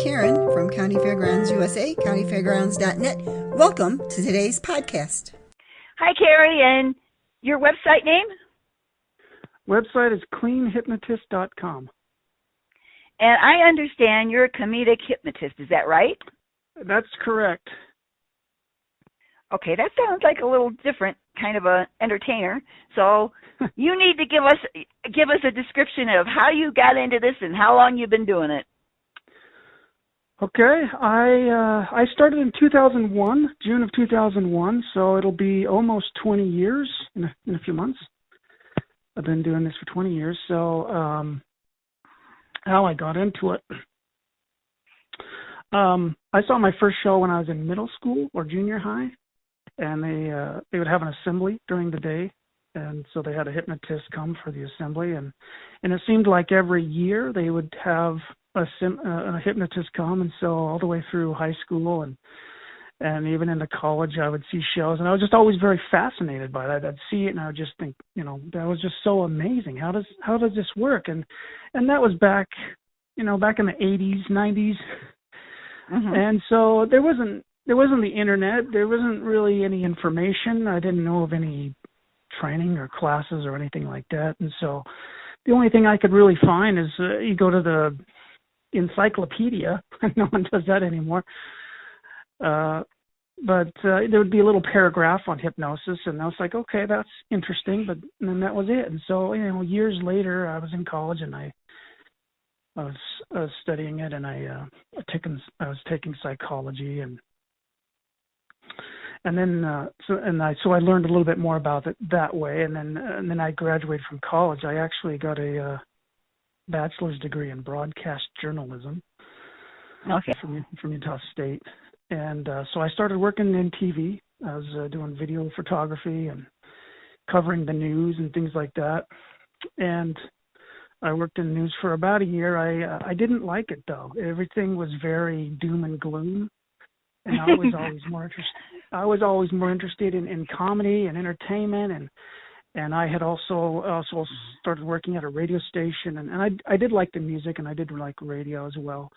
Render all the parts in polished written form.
Karen from Countyfairgrounds USA, countyfairgrounds.net. Welcome to today's podcast. Hi, Kerry, and your website name? Website is cleanhypnotist.com. And I understand you're a comedic hypnotist. Is that right? That's correct. Okay, that sounds like a little different kind of a entertainer. So you need to give us a description of how you got into this and how long you've been doing it. Okay, I started in 2001, June of 2001, so it'll be almost 20 years in a few months. I've been doing this for 20 years, so how I got into it. I saw my first show when I was in middle school or junior high, and they would have an assembly during the day, and so they had a hypnotist come for the assembly, and it seemed like every year they would have a hypnotist come, and so all the way through high school and even into college I would see shows, and I was just always very fascinated by that. I'd see it and I would just think, that was just so amazing. How does this work? And that was back in the 80s, 90s. Mm-hmm. And so there wasn't the internet. There wasn't really any information. I didn't know of any training or classes or anything like that. And so the only thing I could really find is you go to the encyclopedia. No one does that anymore. But there would be a little paragraph on hypnosis, and I was like, okay, that's interesting, and then that was it. And so, years later, I was in college, and I was studying it, and I was taking psychology, and then so I learned a little bit more about it that way, and then I graduated from college. I actually got a bachelor's degree in broadcast journalism. Okay. From Utah State. And so I started working in TV. I was doing video photography and covering the news and things like that. And I worked in the news for about a year. I didn't like it, though. Everything was very doom and gloom. And I was always more interested in comedy and entertainment. And I had also started working at a radio station. And I did like the music, and I did like radio as well.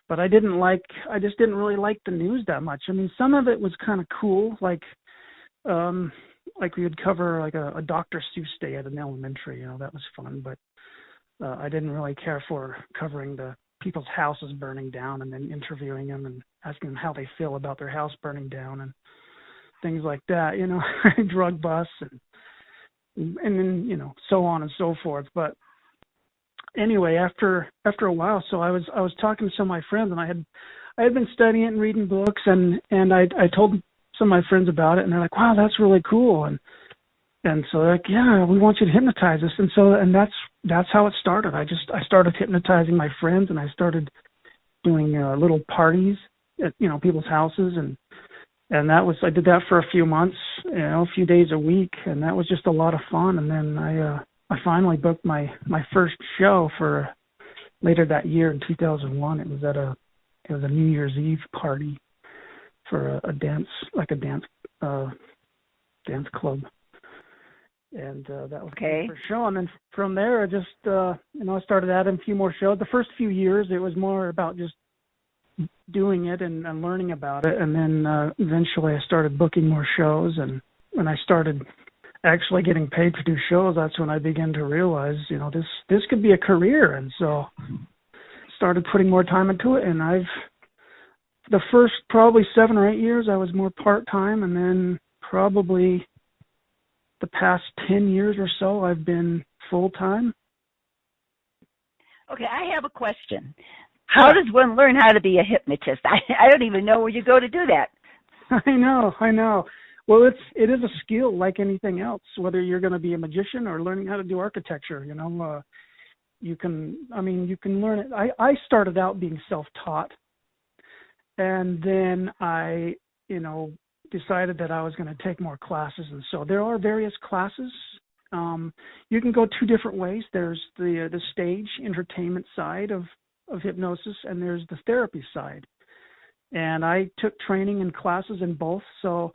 But I just didn't really like the news that much. I mean, some of it was kind of cool, like we would cover like a Dr. Seuss day at an elementary, that was fun. But I didn't really care for covering the people's houses burning down and then interviewing them and asking them how they feel about their house burning down and things like that, drug busts and then, so on and so forth. But anyway, after a while, so I was talking to some of my friends, and I had been studying it and reading books, and I told some of my friends about it, and they're like, "Wow, that's really cool," and so they're like, "Yeah, we want you to hypnotize us," and that's how it started. I started hypnotizing my friends, and I started doing little parties at people's houses, and I did that for a few months, a few days a week, and that was just a lot of fun. And then I finally booked my first show for later that year in 2001. It was a New Year's Eve party for a dance club, and that was okay. My first show. And then from there, I just I started adding a few more shows. The first few years, it was more about just doing it and learning about it, and then eventually I started booking more shows, and when I started actually getting paid to do shows, that's when I began to realize, this could be a career. And so started putting more time into it. And the first probably 7 or 8 years, I was more part-time. And then probably the past 10 years or so, I've been full-time. Okay, I have a question. How does one learn how to be a hypnotist? I don't even know where you go to do that. I know. Well, it is a skill like anything else, whether you're going to be a magician or learning how to do architecture, you can learn it. I started out being self-taught, and then I, decided that I was going to take more classes. And so there are various classes. You can go 2 different ways. There's the stage entertainment side of hypnosis, and there's the therapy side. And I took training and classes in both. So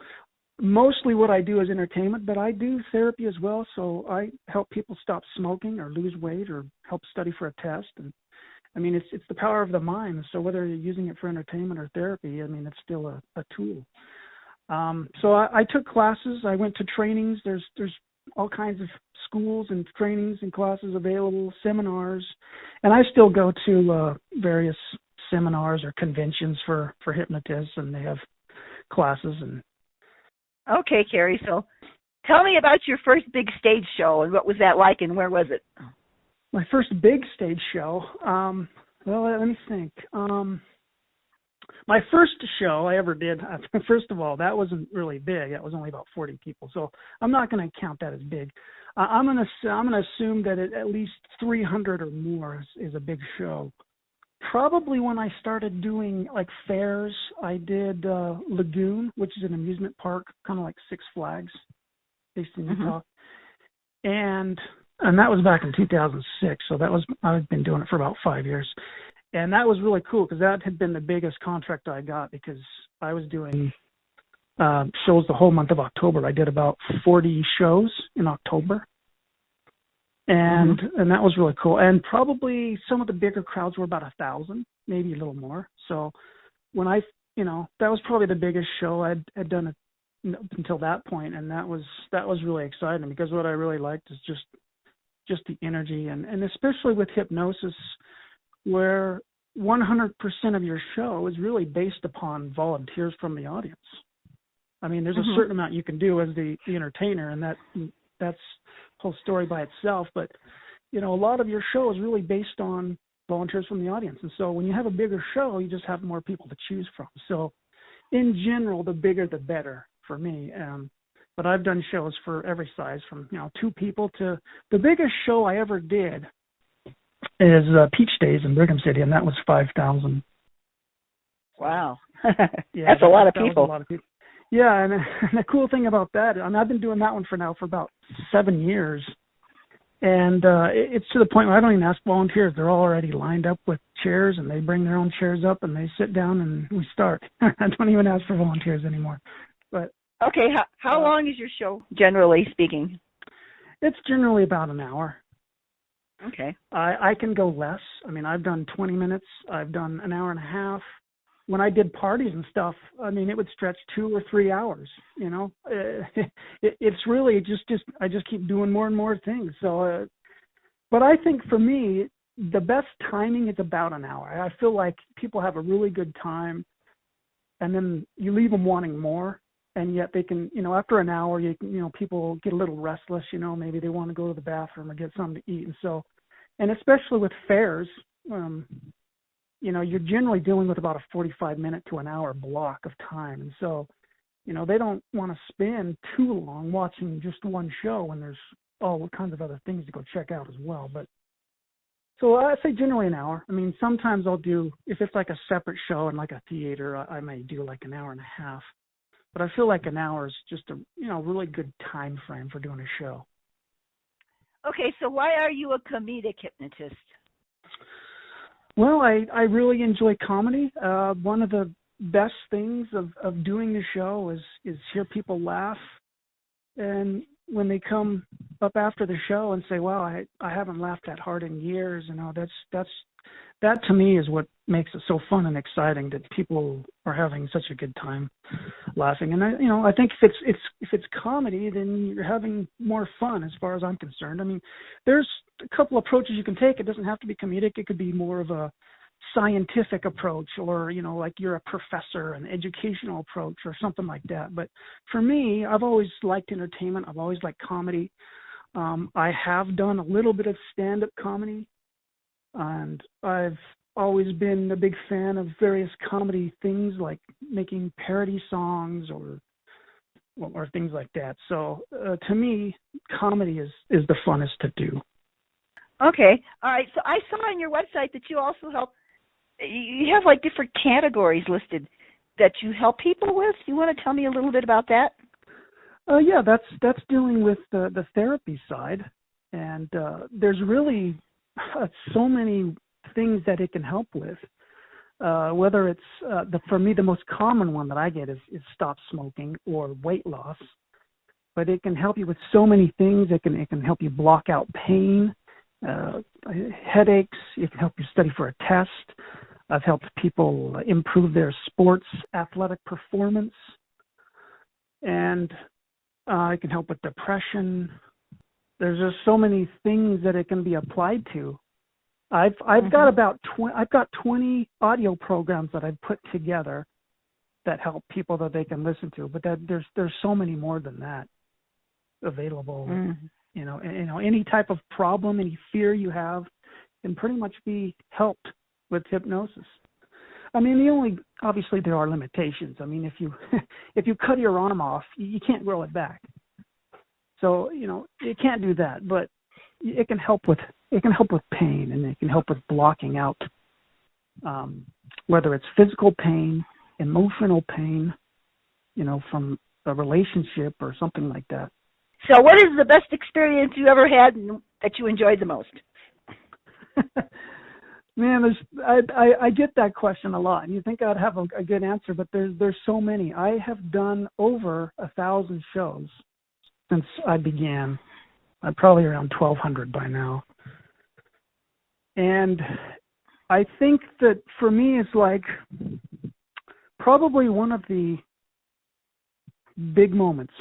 mostly what I do is entertainment, but I do therapy as well. So I help people stop smoking or lose weight or help study for a test. And I mean, it's the power of the mind. So whether you're using it for entertainment or therapy, I mean, it's still a tool. So I took classes. I went to trainings. There's all kinds of schools and trainings and classes available, seminars, and I still go to various seminars or conventions for hypnotists, and they have classes. And Okay, Kerry. So tell me about your first big stage show and what was that like and where was it? my first big stage show. Well, let me think. My first show I ever did, first of all, that wasn't really big. That was only about 40 people, so I'm not going to count that as big. I'm going to assume that at least 300 or more is a big show. Probably when I started doing like fairs, I did Lagoon, which is an amusement park, kind of like Six Flags, based in Utah, and that was back in 2006. So I've been doing it for about 5 years. And that was really cool because that had been the biggest contract I got because I was doing shows the whole month of October. I did about 40 shows in October. And that was really cool. And probably some of the bigger crowds were about 1,000, maybe a little more. So when that was probably the biggest show I'd done up until that point. And that was really exciting because what I really liked is just the energy and especially with hypnosis, where 100% of your show is really based upon volunteers from the audience. I mean, there's a certain amount you can do as the entertainer, and that's whole story by itself. But, a lot of your show is really based on volunteers from the audience. And so when you have a bigger show, you just have more people to choose from. So in general, the bigger, the better for me. But I've done shows for every size from, 2 people to the biggest show I ever did is Peach Days in Brigham City, and that was 5,000. Wow. Yeah, That's a lot of people. A lot of people. Yeah, and the cool thing about that, and I've been doing that one for about 7 years, and it's to the point where I don't even ask volunteers. They're all already lined up with chairs, and they bring their own chairs up, and they sit down, and we start. I don't even ask for volunteers anymore. But okay, how long is your show, generally speaking? It's generally about an hour. Okay. I can go less. I mean, I've done 20 minutes. I've done an hour and a half. When I did parties and stuff, I mean, it would stretch 2 or 3 hours. It's really I just keep doing more and more things. So, but I think for me, the best timing is about an hour. I feel like people have a really good time, and then you leave them wanting more. And yet they can, after an hour, people get a little restless, maybe they want to go to the bathroom or get something to eat. And so, and especially with fairs, you're generally dealing with about a 45-minute to an hour block of time. And so, they don't want to spend too long watching just one show when there's all kinds of other things to go check out as well. But so I say generally an hour. I mean, sometimes I'll do, if it's like a separate show in like a theater, I may do like an hour and a half. But I feel like an hour is just a really good time frame for doing a show. Okay, so why are you a comedic hypnotist? Well, I really enjoy comedy. One of the best things of doing the show is hear people laugh, and when they come up after the show and say, "Wow, I haven't laughed that hard in years," that to me is what makes it so fun and exciting, that people are having such a good time laughing. And I think if it's comedy, then you're having more fun as far as I'm concerned. I mean, there's a couple approaches you can take. It doesn't have to be comedic. It could be more of a scientific approach, or like you're a professor, an educational approach or something like that. But for me, I've always liked entertainment. I've always liked comedy. I have done a little bit of stand-up comedy, and I've always been a big fan of various comedy things like making parody songs or things like that. So to me, comedy is the funnest to do. Okay. All right. So I saw on your website that you also help. You have like different categories listed that you help people with. You want to tell me a little bit about that? Yeah, that's dealing with the therapy side, and there's really so many things that it can help with. Whether it's for me, the most common one that I get is stop smoking or weight loss. But it can help you with so many things. It can help you block out pain. headaches. It can help you study for a test. I've helped people improve their sports athletic performance. And it can help with depression. There's just so many things that it can be applied to. I've got 20 audio programs that I've put together that help people that they can listen to. But there's so many more than that available. Any type of problem, any fear you have, can pretty much be helped with hypnosis. I mean, obviously there are limitations. I mean, if you cut your arm off, you can't grow it back. So, it can't do that, but it can help with pain, and it can help with blocking out, whether it's physical pain, emotional pain, from a relationship or something like that. So what is the best experience you ever had and that you enjoyed the most? Man, I get that question a lot, and you think I'd have a good answer, but there's so many. I have done over 1,000 shows since I began. I'm probably around 1,200 by now. And I think that for me, it's like probably one of the big moments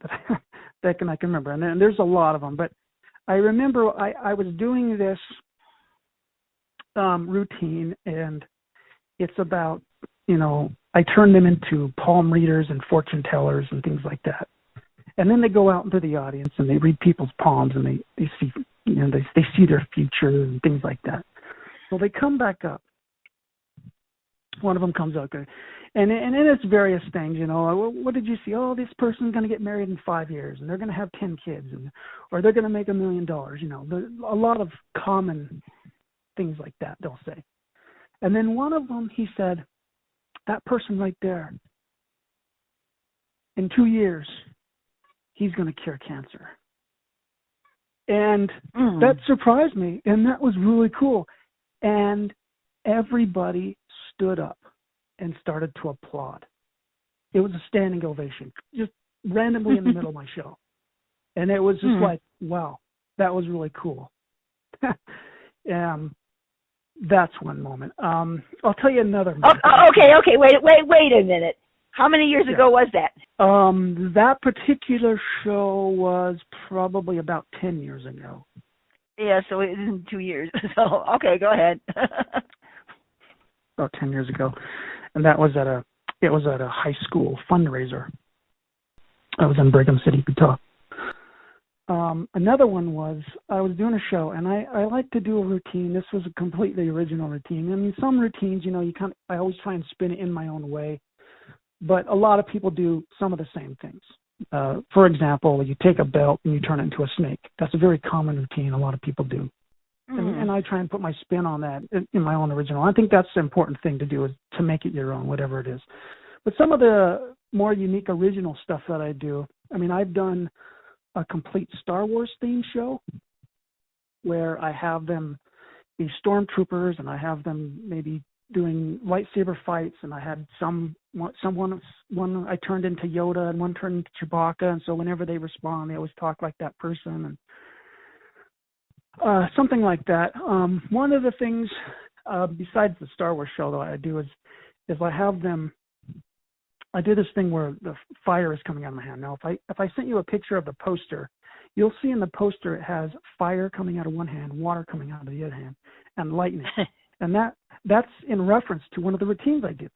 that I can remember. And there's a lot of them, but I remember I was doing this routine, and it's about, I turn them into palm readers and fortune tellers and things like that. And then they go out into the audience and they read people's palms, and they see, they see their future and things like that. So they come back up. One of them comes up, and it's various things, what did you see? Oh, this person's going to get married in 5 years, and they're going to have 10 kids, or they're going to make $1 million. A lot of common things like that they'll say. And then one of them, he said, that person right there, in 2 years, he's going to cure cancer. And that surprised me, and that was really cool. And everybody stood up and started to applaud. It was a standing ovation, just randomly in the middle of my show. And it was just like, wow, that was really cool. That's one moment. I'll tell you another moment. Okay. Wait a minute. How many years ago was that? That particular show was probably about 10 years ago. Yeah, so it isn't 2 years. So, okay, go ahead. About 10 years ago. And that was at a high school fundraiser. I was in Brigham City, Utah. Another one was, I was doing a show, and I like to do a routine. This was a completely original routine. I mean, some routines, I always try and spin it in my own way, but a lot of people do some of the same things. For example, you take a belt and you turn it into a snake. That's a very common routine a lot of people do. And I try and put my spin on that in my own original. I think that's the important thing to do, is to make it your own, whatever it is. But some of the more unique original stuff that I do, I mean, I've done a complete Star Wars themed show where I have them be stormtroopers, and I have them maybe doing lightsaber fights, and I had one I turned into Yoda and one turned into Chewbacca, and so whenever they respond, they always talk like that person, and something like that. One of the things besides the Star Wars show that I do is I have them. I do this thing where the fire is coming out of my hand. Now, if I sent you a picture of the poster, you'll see in the poster it has fire coming out of one hand, water coming out of the other hand, and lightning. And that's in reference to one of the routines I do.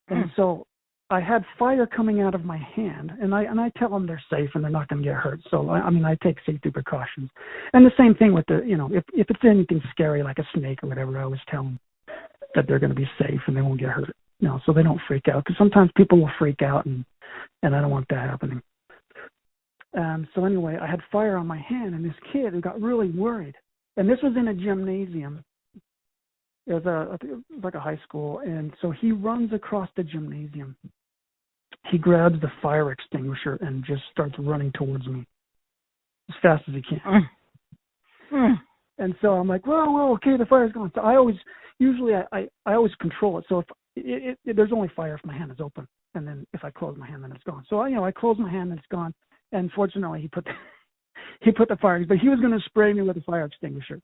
And so I had fire coming out of my hand, and I tell them they're safe and they're not going to get hurt. So I take safety precautions. And the same thing with if it's anything scary like a snake or whatever, I always tell them that they're going to be safe and they won't get hurt. So they don't freak out, because sometimes people will freak out, and I don't want that happening. So anyway, I had fire on my hand, and this kid who got really worried, and this was in a gymnasium. It was like a high school, and so he runs across the gymnasium. He grabs the fire extinguisher and just starts running towards me as fast as he can. And so I'm like, well, okay, the fire's gone. So I always control it. So if there's only fire if my hand is open, and then if I close my hand, then it's gone. So I close my hand and it's gone. And fortunately, he put the fire, but he was going to spray me with a fire extinguisher.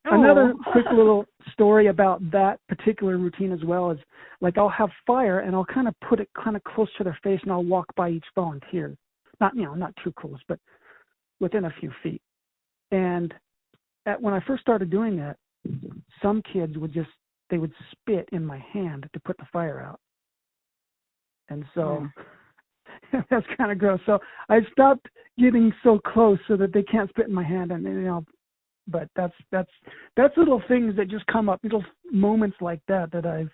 Oh. Another quick little story about that particular routine as well is, like, I'll have fire and I'll kind of put it kind of close to their face, and I'll walk by each volunteer. Not too close, but within a few feet. And when I first started doing that, some kids would spit in my hand to put the fire out. And so that's kind of gross. So I stopped getting so close so that they can't spit in my hand. And, but that's little things that just come up, little moments like that I've,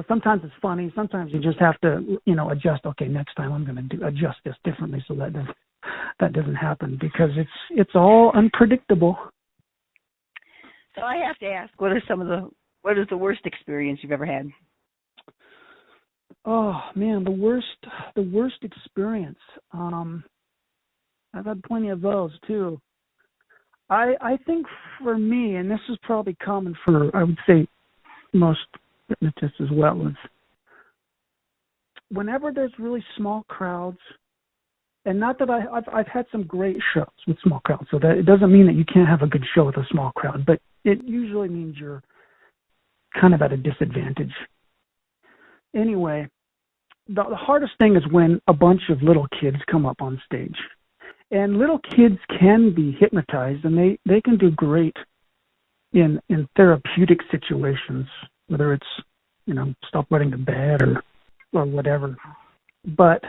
sometimes it's funny. Sometimes you just have to, adjust. Okay, next time I'm going to adjust this differently so that doesn't happen, because it's all unpredictable. So I have to ask, what is the worst experience you've ever had? Oh man, the worst experience. I've had plenty of those too. I think for me, and this is probably common for, I would say, most hypnotists as well, is whenever there's really small crowds, and not that I've had some great shows with small crowds, so that it doesn't mean that you can't have a good show with a small crowd, but it usually means you're kind of at a disadvantage. Anyway, the hardest thing is when a bunch of little kids come up on stage. And little kids can be hypnotized, and they can do great in therapeutic situations, whether it's, stop wetting the bed or whatever. But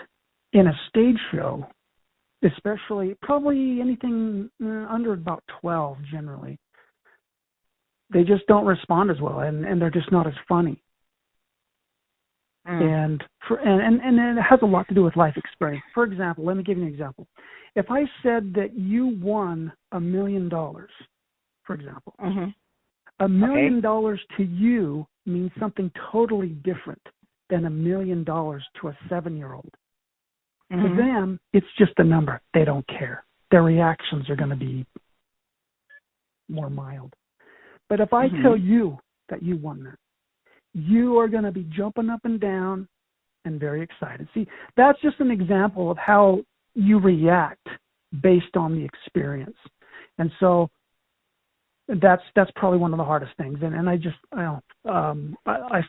in a stage show, especially probably anything under about 12 generally, they just don't respond as well, and they're just not as funny. And it has a lot to do with life experience. For example, let me give you an example. If I said that you won $1 million, for example, $1 million to you means something totally different than $1 million to a 7-year-old. To them, it's just a number. They don't care. Their reactions are going to be more mild. But if I tell you that you won that, you are going to be jumping up and down and very excited. See, that's just an example of how you react based on the experience. And so that's probably one of the hardest things. And I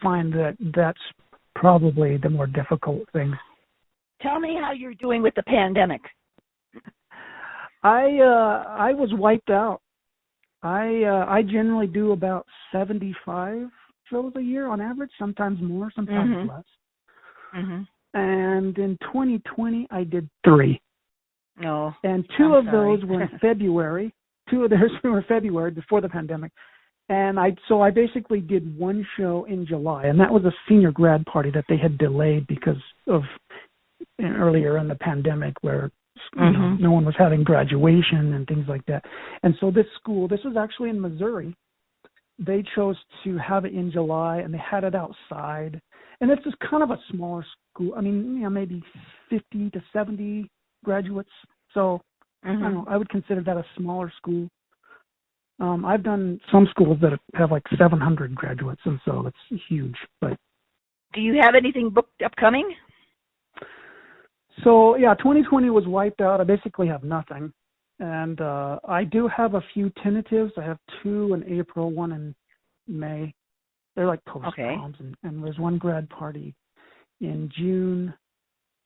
find that that's probably the more difficult thing. Tell me how you're doing with the pandemic. I was wiped out. I generally do about 75 shows a year on average, sometimes more, sometimes less. And in 2020, I did 3. No. And 2 of those were in February. 2 of those were February before the pandemic. And I basically did 1 show in July, and that was a senior grad party that they had delayed because of earlier in the pandemic, where no one was having graduation and things like that. And so this was actually in Missouri. They chose to have it in July, and they had it outside. And this is kind of a smaller school. I mean, maybe 50 to 70 graduates. So I don't know, I would consider that a smaller school. I've done some schools that have like 700 graduates, and so it's huge. But do you have anything booked upcoming? So, 2020 was wiped out. I basically have nothing. And I do have a few tentatives. I have 2 in April, 1 in May. They're like post-proms. And there's 1 grad party in June.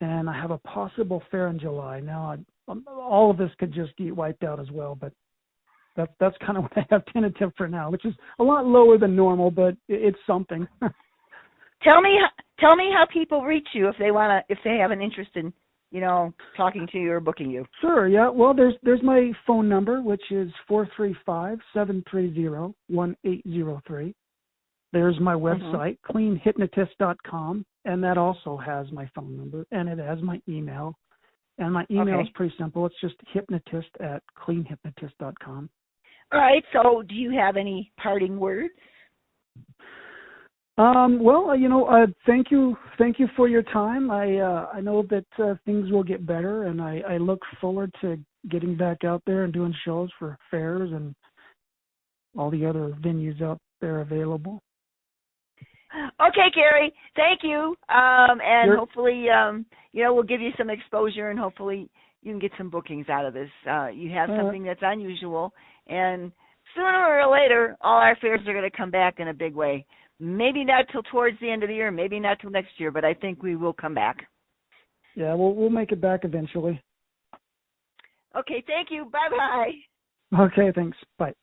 And I have a possible fair in July. Now, all of this could just get wiped out as well. But that's kind of what I have tentative for now, which is a lot lower than normal, but it's something. Tell me how people reach you if they have an interest in talking to you or booking you. Sure, yeah. Well, there's my phone number, which is 435-730-1803. There's my website, cleanhypnotist.com, and that also has my phone number, and it has my email. And my email is pretty simple. It's just hypnotist@cleanhypnotist.com. All right, so do you have any parting words? Well, thank you for your time. I know that things will get better, and I look forward to getting back out there and doing shows for fairs and all the other venues out there available. Okay, Kerry, thank you. And hopefully, we'll give you some exposure, and hopefully you can get some bookings out of this. You have something that's unusual, and sooner or later, all our fairs are going to come back in a big way. Maybe not till towards the end of the year, maybe not till next year, but I think we will come back. Yeah, we'll make it back eventually. Okay, thank you. Bye-bye. Okay, thanks. Bye.